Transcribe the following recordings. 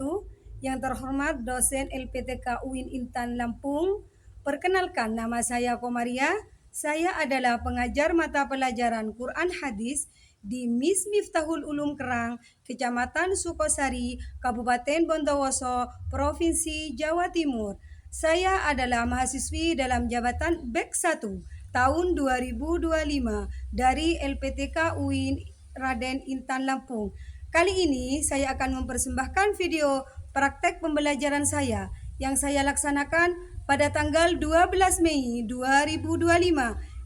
wabarakatuh. Yang terhormat dosen LPTK UIN Intan Lampung. Perkenalkan, nama saya Komaria. Saya adalah pengajar mata pelajaran Quran Hadis di MIS Miftahul Ulum Kerang, Kecamatan Sukosari, Kabupaten Bondowoso, Provinsi Jawa Timur. Saya adalah mahasiswi dalam jabatan BEK 1 tahun 2025 dari LPTK UIN Raden Intan Lampung. Kali ini saya akan mempersembahkan video praktek pembelajaran saya yang saya laksanakan pada tanggal 12 Mei 2025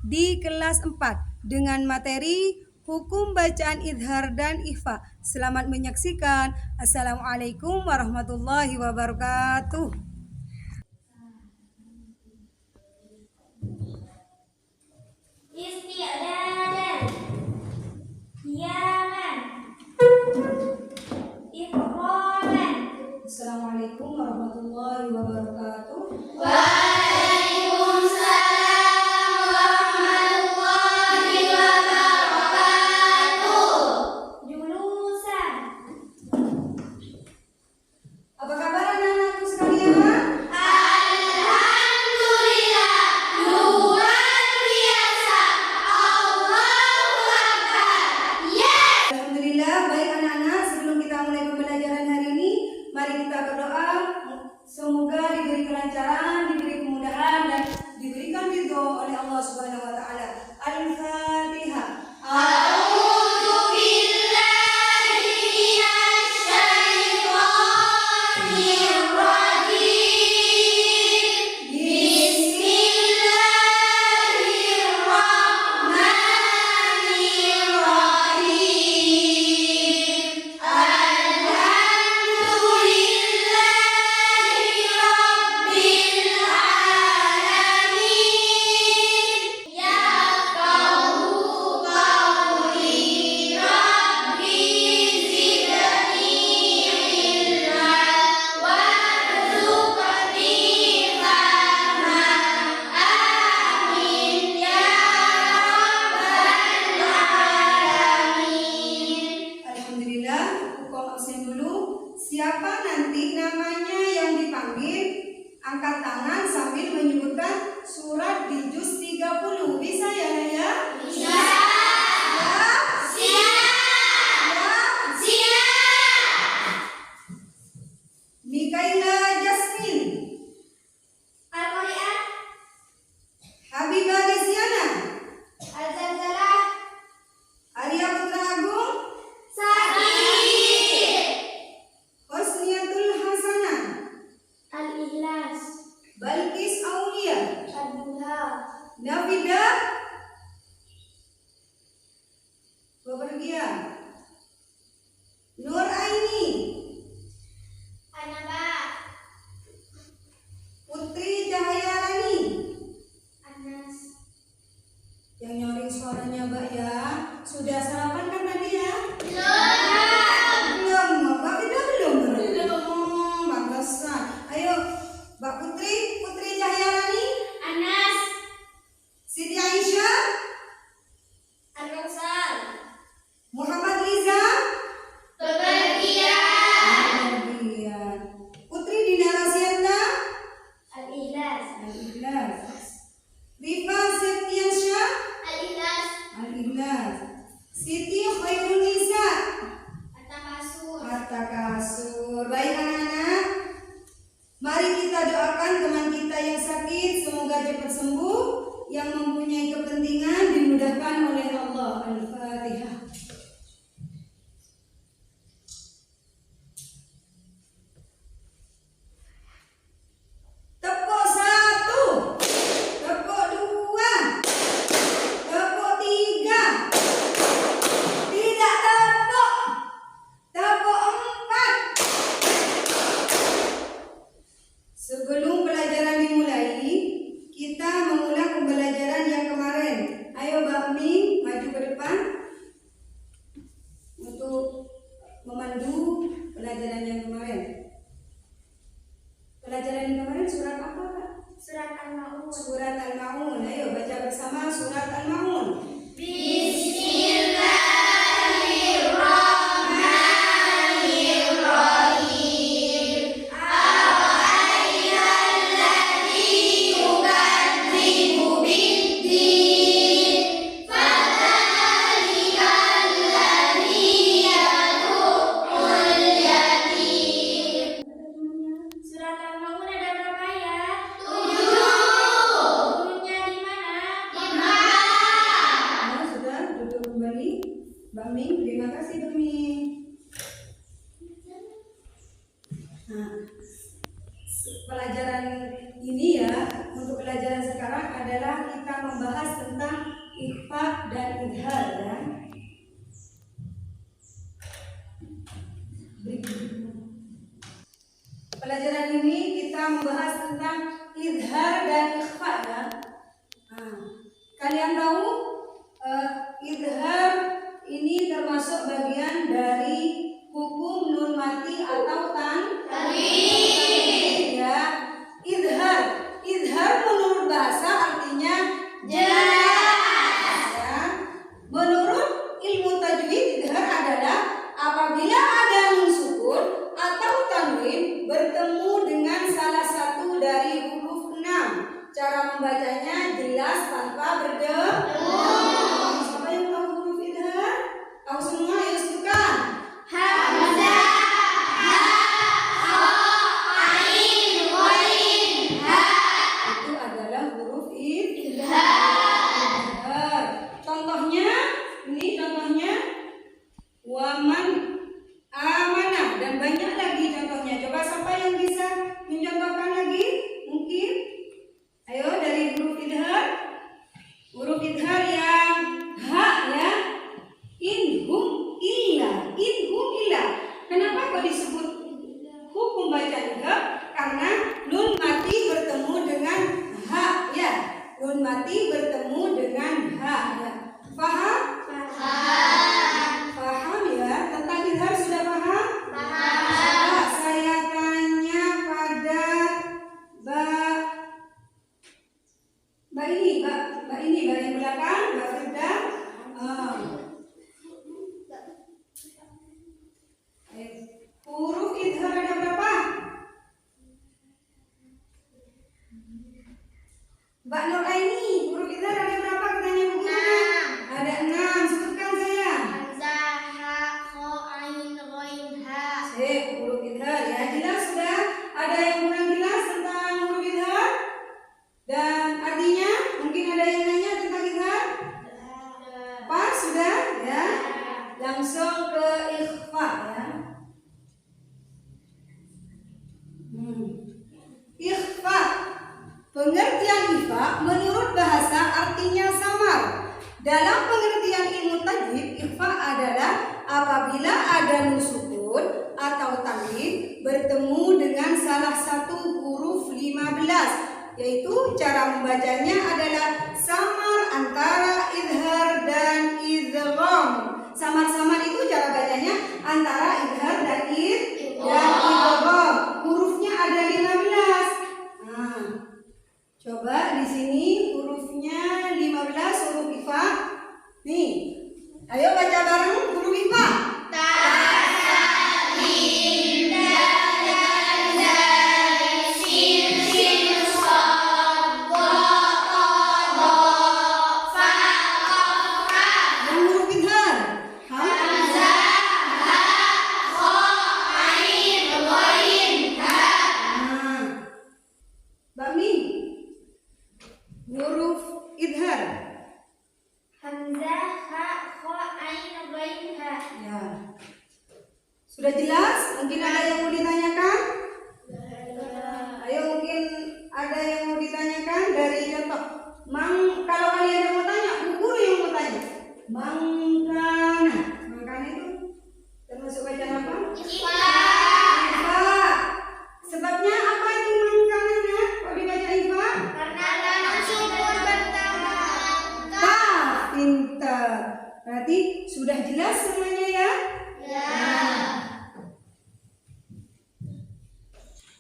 di kelas 4 dengan materi Hukum Bacaan Idhar dan Ikhfa. Selamat menyaksikan. Assalamualaikum warahmatullahi wabarakatuh. Isti'dadan, qiyaman, iqaman. Assalamualaikum warahmatullahi wabarakatuh. Waalaikumsalam warahmatullahi wabarakatuh. Julusan. Apa kabar anak-anakku sekalian? Alhamdulillah, luar biasa. Allahu Akbar. Yes. Alhamdulillah, baik anak-anak, sebelum kita mulai pembelajaran hari ini, mari kita berdoa. Semoga diberi kelancaran, diberi kemudahan, dan diberikan ridho oleh Allah Subhanahu wa Ta'ala. Al-Fatihah. A'udzu billahi minasy syaithanir rajim. Bismillahirrahmanirrahim. Alhamdulillahi rabbil alamin. Yafqahu qawli rabbi zidni ilman warzuqni fahma. Amin ya rabbal alamin. Alhamdulillah, hukum absen dulu. Siapa nanti namanya yang dipanggil? Angkat tangan sambil menyebutkan surat di juz 30. Bisa ya, Naya? Bisa. Siap? Siap. Siap. Mikaila Jasmine, Al-Qari'ah, Habibah Desiana, Al-Zalzalah, Arya Putra Agung, Sakit, Husniatul Hasanah, Al-Ikhlas, Balkis Aulia, Ad-Duha, Nafida Bepergian, Nur Aini, An-Naba, Putri Cahaya Rani. Anas. Yang nyoring suaranya Mbak ya. Sudah sarapan kan tadi ya? Belum. Mbak Fida belum? Pantesan. Ayo Mbak Putri Cahaya Rani, Anas, Siti Aisyah, Al-Kausar, Muhammad Liza, Bepergian, kemudian Putri Dina Rasianta, Al-Ikhlas, Al-Ikhlas, Rifa Septiansyah, Al-Ikhlas, Al-Ikhlas, Siti Khairul Nisa, At-Takasur. harta kasur. Baik anak-anak, mari kita doakan teman kita yang sakit semoga cepat sembuh, yang mempunyai kepentingan dimudahkan oleh Allah. Al-Fatihah. Tepuk 1, tepuk 2, tepuk 3, tidak tepuk, tepuk 4. Sebelum pelajaran dimulai, kita mengulang pembelajaran yang kemarin. Ayo Mbak Mi, maju ke depan untuk memandu pelajaran yang kemarin. Pelajaran yang kemarin surat apa, Kak? Surat Al-Ma'un. Surat Al-Ma'un. Ayo baca bersama surat Al-Ma'un. Bismillahirrahmanirrahim. Nah, pelajaran ini ya, untuk pelajaran sekarang adalah kita membahas tentang ikhfa dan idhar ya. Pelajaran ini kita membahas tentang idhar dan ikhfa ya. Nah, kalian tahu idhar ini termasuk bagian dari hukum nun mati atau tanwin ya. Idhar menurut bahasa artinya jelas ya. Menurut ilmu tajwid, idhar adalah apabila ada nun sukun atau tanwin bertemu dengan salah satu dari huruf 6. Cara membacanya jelas tanpa berdengung. Siapa yang tahu huruf idhar? Tahu semua? Ayo sebutkan. Hamzah, ha, kha, ain, ghain, ha. Itu adalah huruf Idhar. Contohnya, ini contohnya waman, amanah, dan banyak lagi contohnya. Coba siapa yang bisa mencontohkan lagi? Mungkin? Ayo dari huruf idhar. Huruf idhar yang ha ya. Inhum illa. Kenapa kok disebut hukum baca idhar? Karena nun mati bertemu dengan ha ya. Nun mati bertemu dengan ha ya. Paham? Paham ya? Tentang idhar sudah paham? Coba saya tanya pada Mbak yang belakang, Mbak Firda. Huruf idhar ada berapa? Mbak Nur Aini, huruf idhar ada berapa? Katanya Bu Guru. 6. Ada 6. Sebutkan saya. Hamzah, ha, kha, ain, ghain, ha. Huruf idhar ya. Jelas sudah? Ada yang kurang jelas tentang huruf idhar? Dan artinya? Mungkin ada yang nanya tentang idhar? Pas sudah ya? Langsung ke ikhfa ya. Ikhfa. Pengertian ikhfa menurut bahasa artinya samar. Dalam pengertian ilmu tajwid, ikhfa adalah apabila ada nun sukun atau tanwin bertemu dengan salah satu huruf 15, yaitu cara membacanya adalah samar antara idhar dan idgham. Samar-samar itu cara bacanya antara idhar dan idgham. Hurufnya ada 15. Nah, coba di sini hurufnya 15 huruf ikhfa. Nih, ayo baca bareng huruf ikhfa. Sudah jelas? Mungkin ada yang mau ditanyakan? Ayo mungkin ada yang mau ditanyakan dari contoh. Kalau kalian yang mau tanya, Bu Guru yang mau tanya. Mangkana itu termasuk bacaan apa? Ikhfa. Sebabnya apa itu mangkananya? Kok dibaca ikhfa? Karena ada sukun pertama. Pintar. Berarti sudah jelas semuanya ya? Ya.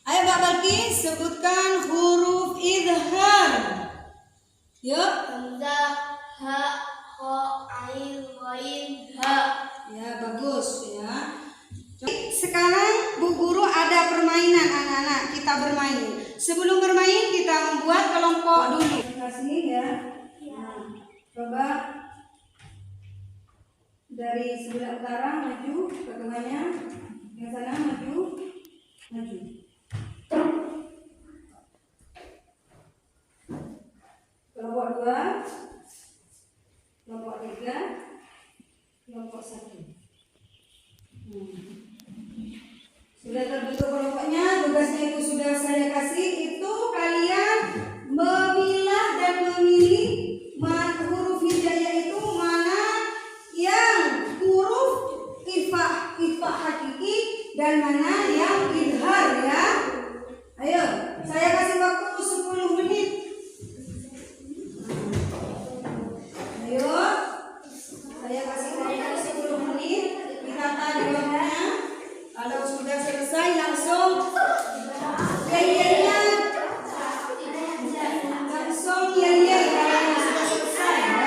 Ayo Mbak Balki sebutkan huruf idhar. Yuk. Hamzah, ha, kha, ain, ghain, ha. Ya bagus ya. Sekarang Bu Guru ada permainan anak-anak, kita bermain. Sebelum bermain kita membuat kelompok dulu. Terima kasih ya. Nah, coba dari sebelah utara maju ke tengahnya, yang sana maju. Kelompok 2, kelompok 3, kelompok 1. Sudah terbentuk kelompoknya? saya kasih itu kalian memilah dan memilih huruf hijaiyah itu mana yang huruf ifa hakiki dan mana yang idhar ya. Ayo, saya kasih waktu 10 menit. Ayo, saya kasih waktu 10 menit. Kita tadi waktunya. Kalau sudah selesai langsung yel-yelnya. Langsung yel-yel kalau yang sudah selesai ya.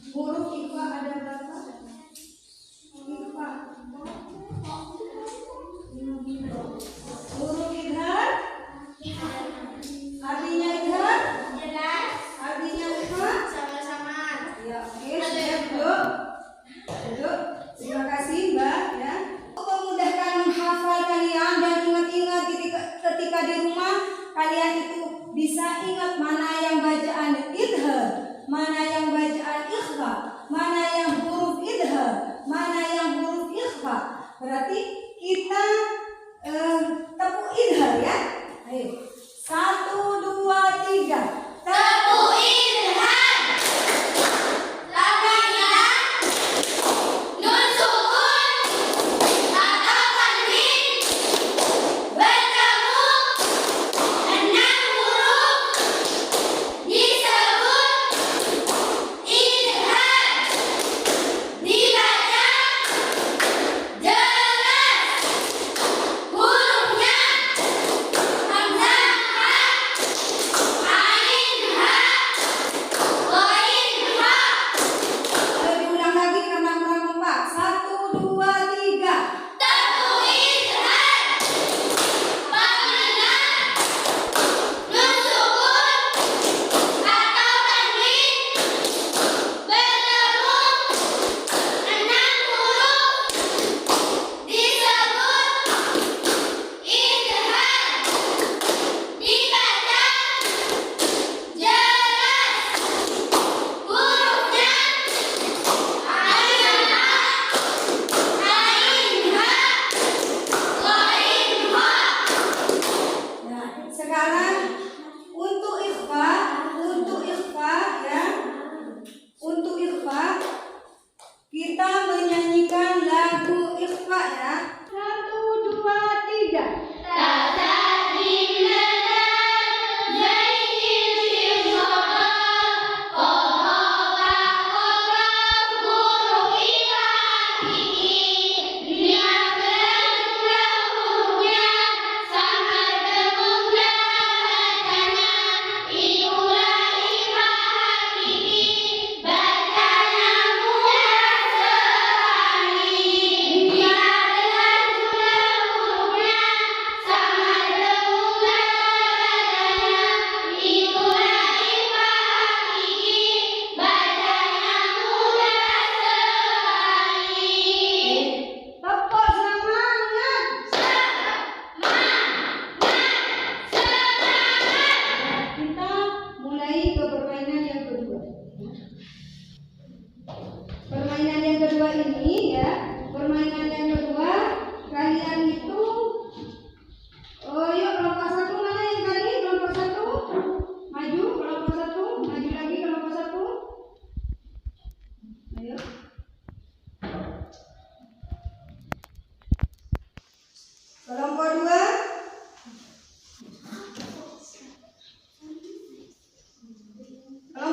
Huruf ikhfa ada berapa? Ikhfa. Huruf idhar? Artinya idhar? Jelas. Artinya ikhfa? Sama-sama. Ya, oke, siap, duduk. Duduk. Terima kasih, Mbak ya. Untuk memudahkan menghafal kalian dan ingat-ingat ketika di rumah kalian itu bisa ingat mana yang bacaan idhar, mana yang bacaan ikhfa, mana yang huruf idhar, mana yang huruf ikhfa. Berarti kita tepuk idhar ya. Ayo. 1, 2, 3. Tepuk idhar. Lamanya nun sukun atau tanwin bertemu 6 huruf disebut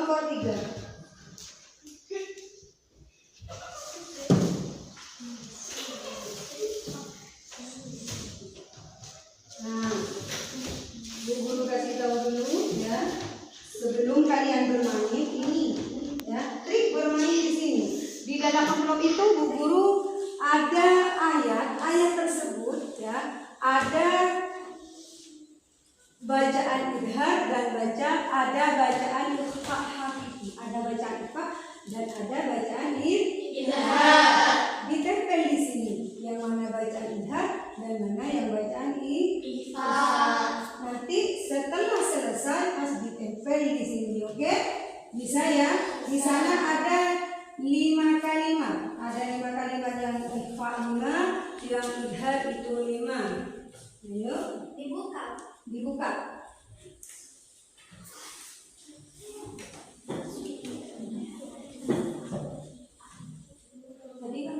kelompok 3. Nah, Bu Guru kasih tahu dulu ya. Sebelum kalian bermain ini ya, trik bermain di sini. Di dalam amplop itu Bu Guru ada ayat tersebut ya, ada bacaan idhar dan ada bacaan ikhfa hakiki, ada bacaan ikhfa dan ada bacaan idhar. Ditempel di sini yang mana bacaan idhar dan mana yang bacaan ikhfa. Nanti setelah selesai pas ditempel di sini, oke? Bisa ya? Di sana ada 5 kalimat. Ada 5 kalimat yang ikhfa 5, yang idhar itu 5. Ayo, dibuka. Tadi kan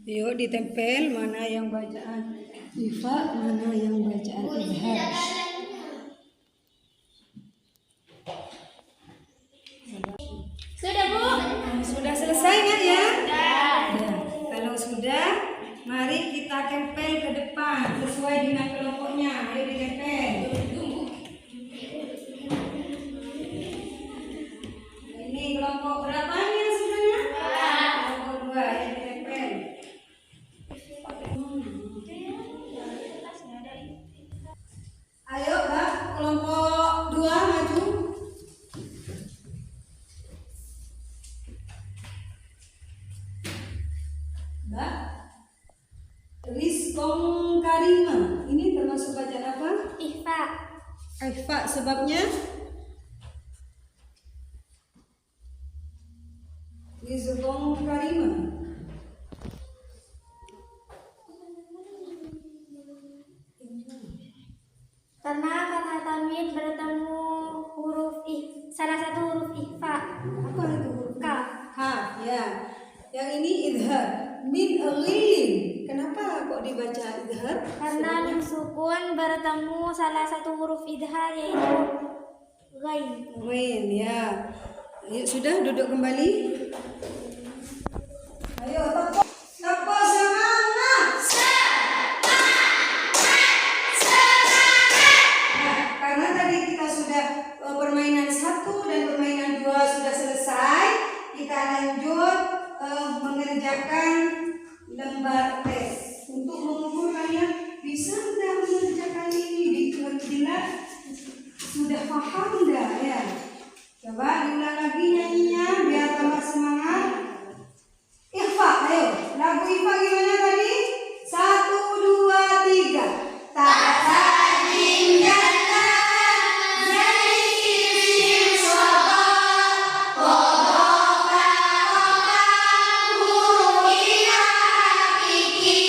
yuk ditempel mana yang bacaan ikhfa, mana yang bacaan idhar. Sudah, Bu? Sudah selesai nggak ya? Ya. Kalau sudah, mari kita tempel ke depan sesuai dengan kelompoknya. Ayo ditempel. Ini kelompok berapa nih sebenarnya? Kelompok 2. Ayo ditempel. Ayo, Mbak, kelompok 2 maju. Mbak, Rizqong Karimah. Ini termasuk bacaan apa? Ikhfa. Ikhfa, sebabnya Rizqong Karimah. Karena kata tamid bertemu salah satu huruf ikhfa. Apa itu huruf? Kaf. Ha, ya. Yang ini idhar. Min ghilin. Kenapa kok dibaca idhar? Karena mim sukun bertemu salah satu huruf idhar yaitu ghain. Ghain, ya. Ayo, sudah duduk kembali. Ayo, tepuk semangat. Nah, karena tadi kita sudah permainan 1 dan permainan 2 sudah selesai, kita lanjut mengerjakan lembar tes untuk mengukur kalian bisa tidak mengerjakan ini, bila sudah paham enggak ya. Coba diulang lagi nyanyinya biar tambah semangat. Ikhfa, ayo. Lagu ikhfa gimana tadi? 1, 2, 3. Tak tajim jannah jadi sim soba kodoka koka huruf ila hakiki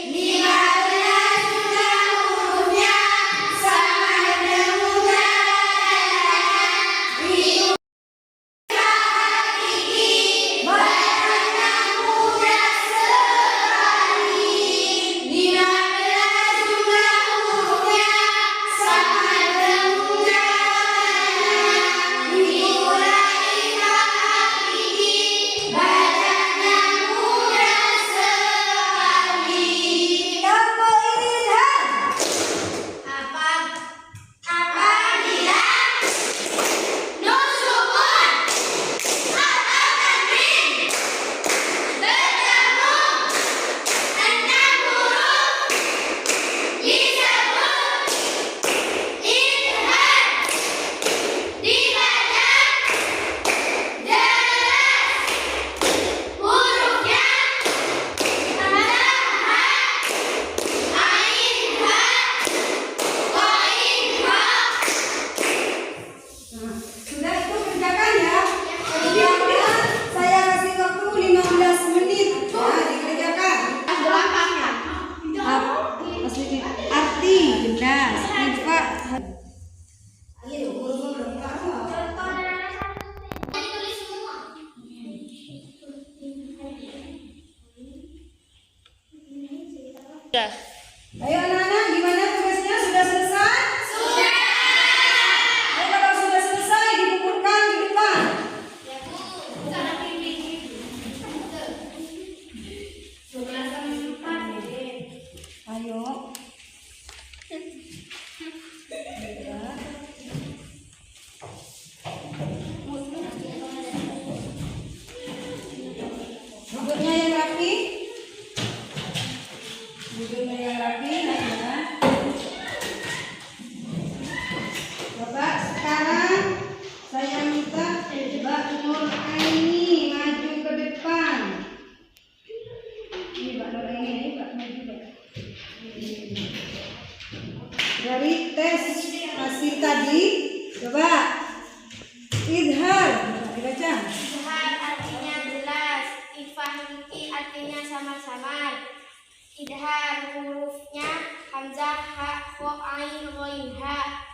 5 dari tes hasil tadi. Coba idhar, dibaca. Izhar artinya jelas, ifahiki artinya samar-samar. Idhar hurufnya hamzah, ha, kho, ain, ghain, ha.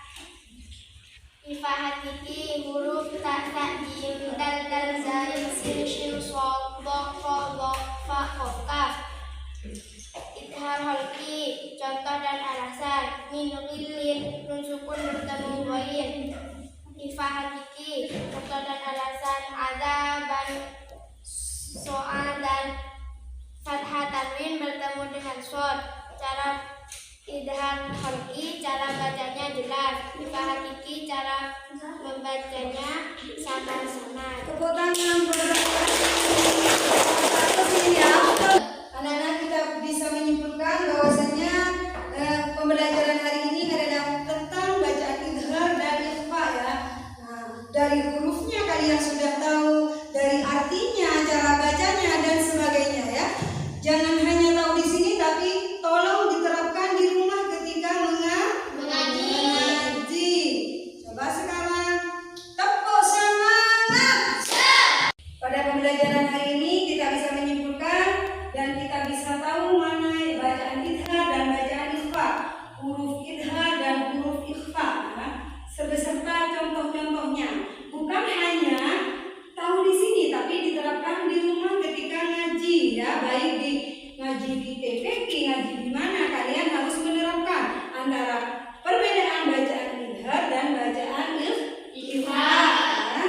Ifahatiki huruf ta, jim, dal, zain, sin, shin, shad, dha, fa, dha, fa, qaf, kaf. Idhar halki contoh dan alasan. Min ghillin nun sukun bertemu ghain. Ifahatiki contoh dan alasan. Adzaban soal dan fathah tanwin bertemu dengan shad. Cara idhar halki, cara bacanya jelas. Ifahatiki, cara membacanya sama-sama. Tepuk tangan ya. Anak-anak kita bisa menyimpulkan bahwasanya pembelajaran hari ini adalah tentang bacaan idhar dan ikhfa ya. Nah, dari hurufnya kalian sudah tahu, dari artinya, cara bacanya dan sebagainya ya. Jangan hanya tahu di sini, tapi tolong diterapkan di rumah ketika mengaji. Coba sekarang tepuk semangat. Pada pembelajaran hari ini kita bisa menyimpulkan dan kita bisa tahu mana bacaan idhar dan bacaan ikhfa, huruf idhar dan huruf ikhfa ya, beserta contoh-contohnya. Bukan hanya tahu di sini, tapi diterapkan di rumah ketika ngaji ya, baik di ngaji di TPQ, ngaji di mana, kalian harus menerapkan antara perbedaan bacaan idhar dan bacaan ikhfa ya.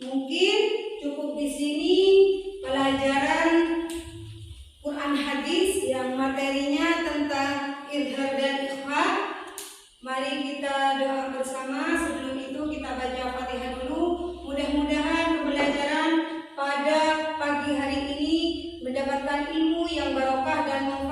Mungkin cukup di sini pelajaran Quran hadis yang materinya tentang idhar dan ikhfa. Mari kita doa bersama. Sebelum itu kita baca Fatihah dulu. Mudah-mudahan pembelajaran pada pagi hari ini mendapatkan ilmu yang barokah dan manfaat